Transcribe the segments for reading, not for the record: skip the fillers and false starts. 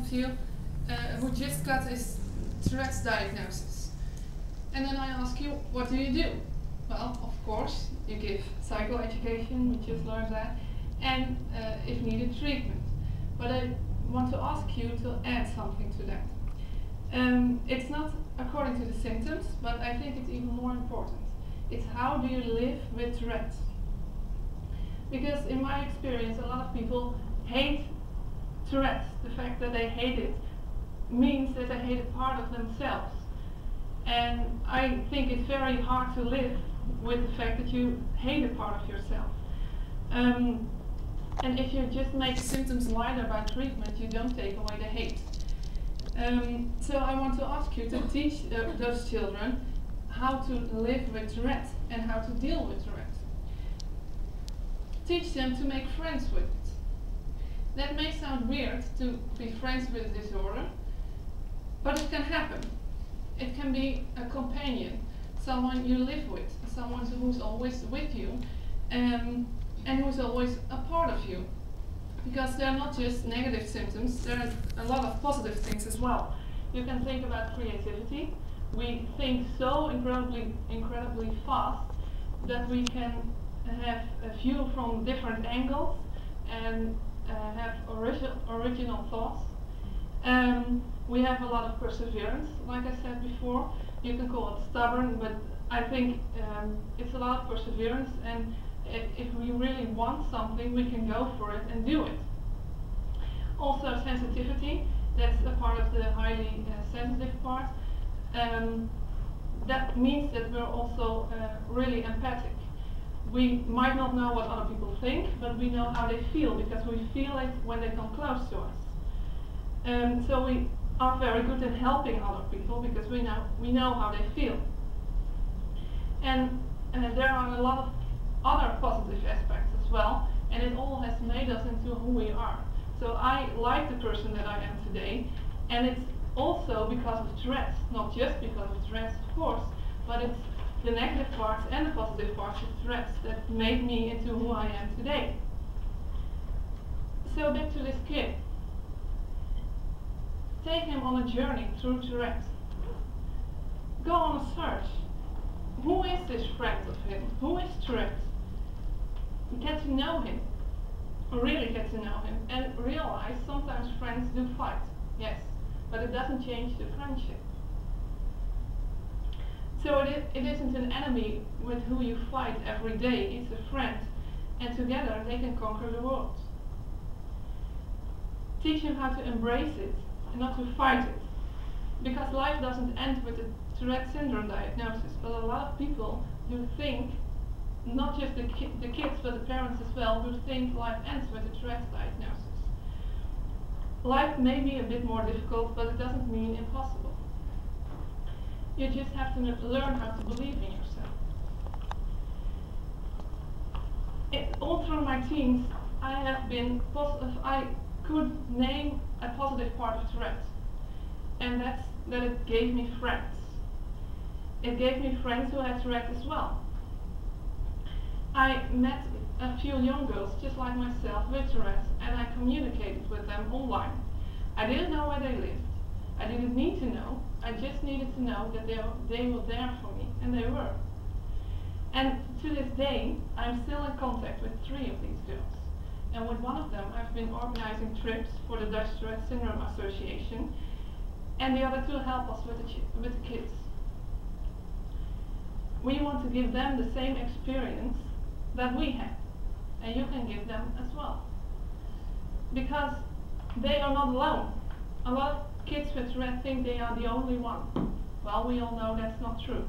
of you who just got his Tourette's diagnosis. And then I ask you, what do you do? Well, of course, you give psychoeducation, we just learned that, and if needed, treatment. But I want to ask you to add something to that. It's not according to the symptoms, but I think it's even more important. It's how do you live with Tourette? Because in my experience, a lot of people hate Tourette. The fact that they hate it means that they hate a part of themselves. And I think it's very hard to live with the fact that you hate a part of yourself. And if you just make symptoms lighter by treatment, you don't take away the hate. So I want to ask you to teach those children how to live with Tourette and how to deal with Tourette. Teach them to make friends with it. That may sound weird to be friends with a disorder, but it can happen. It can be a companion, someone you live with, someone who's always with you, and who's always a part of you. Because they're not just negative symptoms, there are a lot of positive things as well. You can think about creativity. We think so incredibly fast that we can have a view from different angles and have original thoughts. We have a lot of perseverance, like I said before. You can call it stubborn, but I think it's a lot of perseverance, and if we really want something, we can go for it and do it. Also sensitivity, that's a part of the highly sensitive part. That means that we're also really empathic. We might not know what other people think, but we know how they feel, because we feel it when they come close to us. So we are very good at helping other people because we know how they feel. And there are a lot of other positive aspects as well, and it all has made us into who we are. So I like the person that I am today, and it's also because of Tourette, not just because of Tourette, of course, but it's the negative parts and the positive parts of Tourette that made me into who I am today. So back to this kid. Take him on a journey through Tourette. Go on a search. Who is this friend of him? Who is Tourette? Get to know him. Really get to know him. And realize sometimes friends do fight. Yes. But it doesn't change the friendship. So it isn't an enemy with who you fight every day. It's a friend. And together they can conquer the world. Teach him how to embrace it and not to fight it. Because life doesn't end with the Tourette syndrome diagnosis, but a lot of people do think, not just the kids but the parents as well, do think life ends with the Tourette diagnosis. Life may be a bit more difficult, but it doesn't mean impossible. You just have to learn how to believe in yourself. All through my teens, I could name a positive part of Tourette, and that's that it gave me friends. It gave me friends who had Tourette as well. I met a few young girls just like myself with Tourette, and I communicated with them online. I didn't know where they lived. I didn't need to know. I just needed to know that they were there for me, and they were. And to this day, I'm still in contact with 3 of these girls. And with one of them, I've been organizing trips for the Dutch Tourette Syndrome Association, and the other 2 help us with the kids. We want to give them the same experience that we had, and you can give them as well. Because they are not alone. A lot of kids with Tourette think they are the only one. Well, we all know that's not true.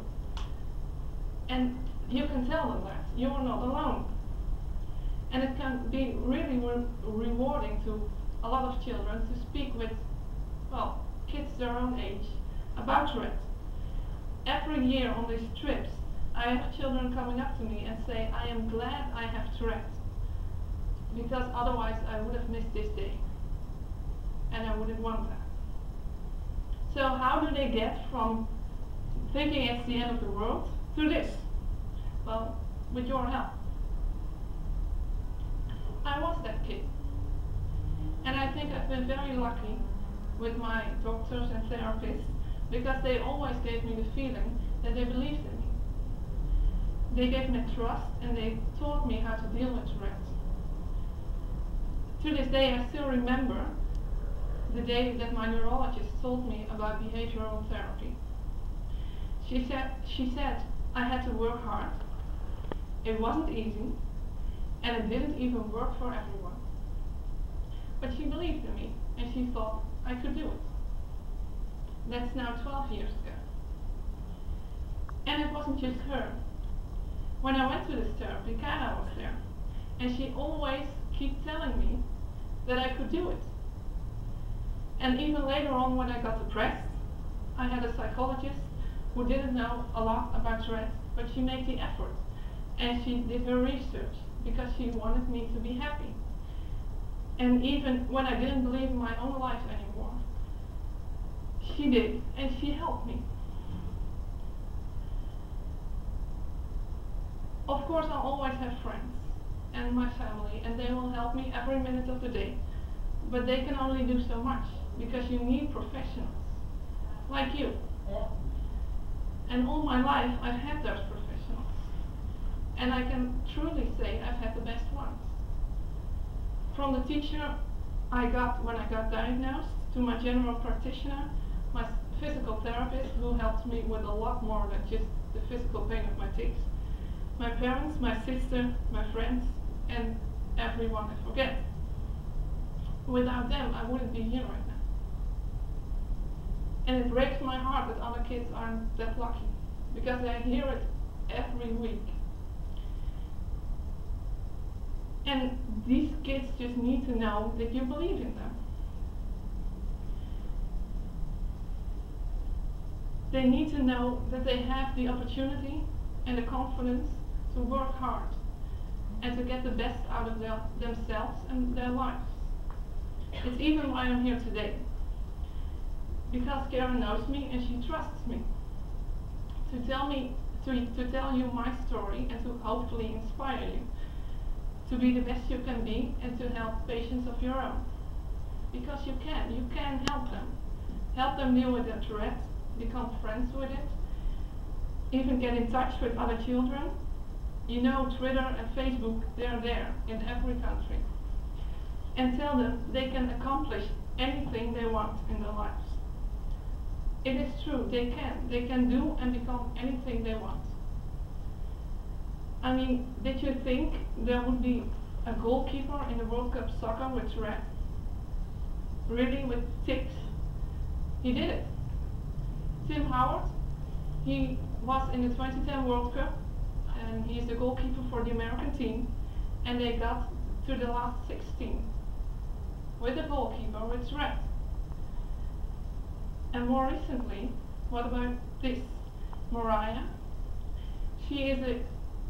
And you can tell them that. You are not alone. And it can be really rewarding to a lot of children to speak with, well, kids their own age about Tourette. Every year on these trips, I have children coming up to me and say, I am glad I have Tourette, because otherwise I would have missed this day. And I wouldn't want that. So how do they get from thinking it's the end of the world to this? Well, with your help. I was that kid. And I think I've been very lucky with my doctors and therapists because they always gave me the feeling that they believed in me. They gave me trust and they taught me how to deal with Tourette. To this day, I still remember the day that my neurologist told me about behavioral therapy. She said I had to work hard, it wasn't easy, and it didn't even work for everyone. But she believed in me, and she thought I could do it. That's now 12 years ago. And it wasn't just her. When I went to this therapy, Kana was there, and she always kept telling me that I could do it. And even later on, when I got depressed, I had a psychologist who didn't know a lot about Tourette, but she made the effort, and she did her research because she wanted me to be happy. And even when I didn't believe in my own life anymore, she did, and she helped me. Of course, I'll always have friends and my family, and they will help me every minute of the day. But they can only do so much, because you need professionals, like you. Yeah. And all my life, I've had those professionals. And I can truly say I've had the best ones. From the teacher I got when I got diagnosed, to my general practitioner, my physical therapist, who helped me with a lot more than just the physical pain of my tics, my parents, my sister, my friends, and everyone I forget. Without them, I wouldn't be here right now. And it breaks my heart that other kids aren't that lucky, because I hear it every week. And these kids just need to know that you believe in them. They need to know that they have the opportunity and the confidence to work hard and to get the best out of themselves and their lives. It's even why I'm here today. Because Karen knows me and she trusts me to tell you my story and to hopefully inspire you to be the best you can be and to help patients of your own. Because you can help them. Help them deal with their Tourette, become friends with it, even get in touch with other children. You know, Twitter and Facebook, they're there in every country. And tell them they can accomplish anything they want in their lives. It is true, they can do and become anything they want. I mean, did you think there would be a goalkeeper in the World Cup soccer with Tourette? Really, with tics? He did it. Tim Howard, he was in the 2010 World Cup, and he's the goalkeeper for the American team, and they got to the last 16 with a goalkeeper with Tourette. And more recently, what about this? Mariah. She is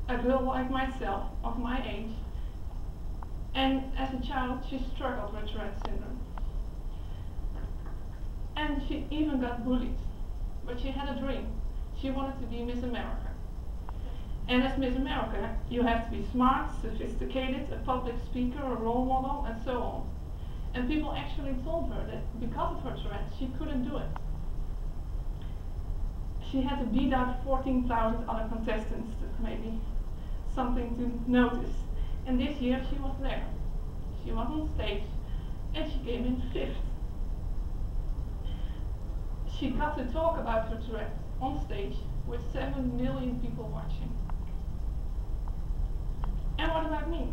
a girl like myself, of my age, and as a child she struggled with Tourette syndrome. And she even got bullied, but she had a dream. She wanted to be Miss America. And as Miss America, you have to be smart, sophisticated, a public speaker, a role model, and so on. And people actually told her that because of her Tourette, she couldn't do it. She had to beat out 14,000 other contestants. That's maybe something to notice. And this year she was there. She was on stage, and she came in 5th. She got to talk about her Tourette on stage with 7 million people watching. And what about me?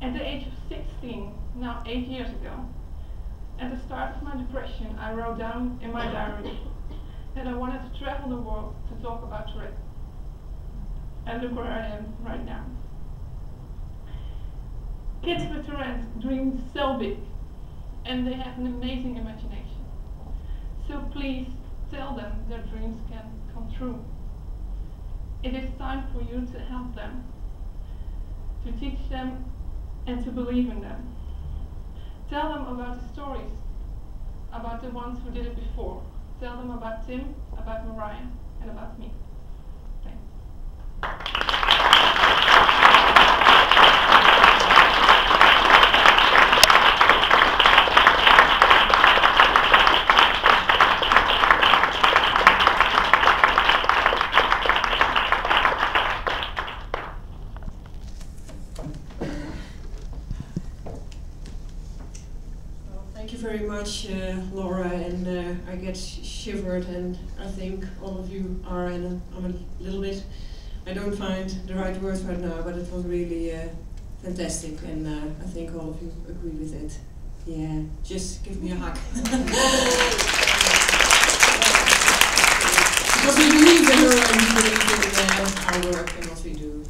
At the age of 16, now 8 years ago, at the start of my depression, I wrote down in my diary that I wanted to travel the world to talk about Tourette. And look where I am right now. Kids with Tourette dream so big, and they have an amazing imagination. So please tell them their dreams can come true. It is time for you to help them, to teach them and to believe in them. Tell them about the stories, about the ones who did it before. Tell them about Tim, about Mariah, and about me. Thanks. Thank you very much, Laura, and I get shivered, and I think all of you are, and I'm a little bit, I don't find the right words right now, but it was really fantastic, and I think all of you agree with it. Yeah, just give me a hug. Because we believe in her and we believe in our work and what we do.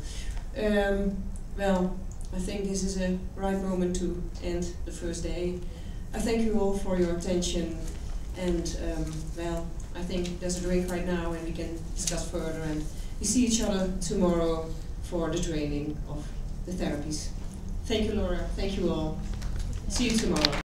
Well, I think this is a right moment to end the first day. I thank you all for your attention, and well, I think there's a drink right now and we can discuss further, and we see each other tomorrow for the training of the therapies. Thank you, Laura. Thank you all. See you tomorrow.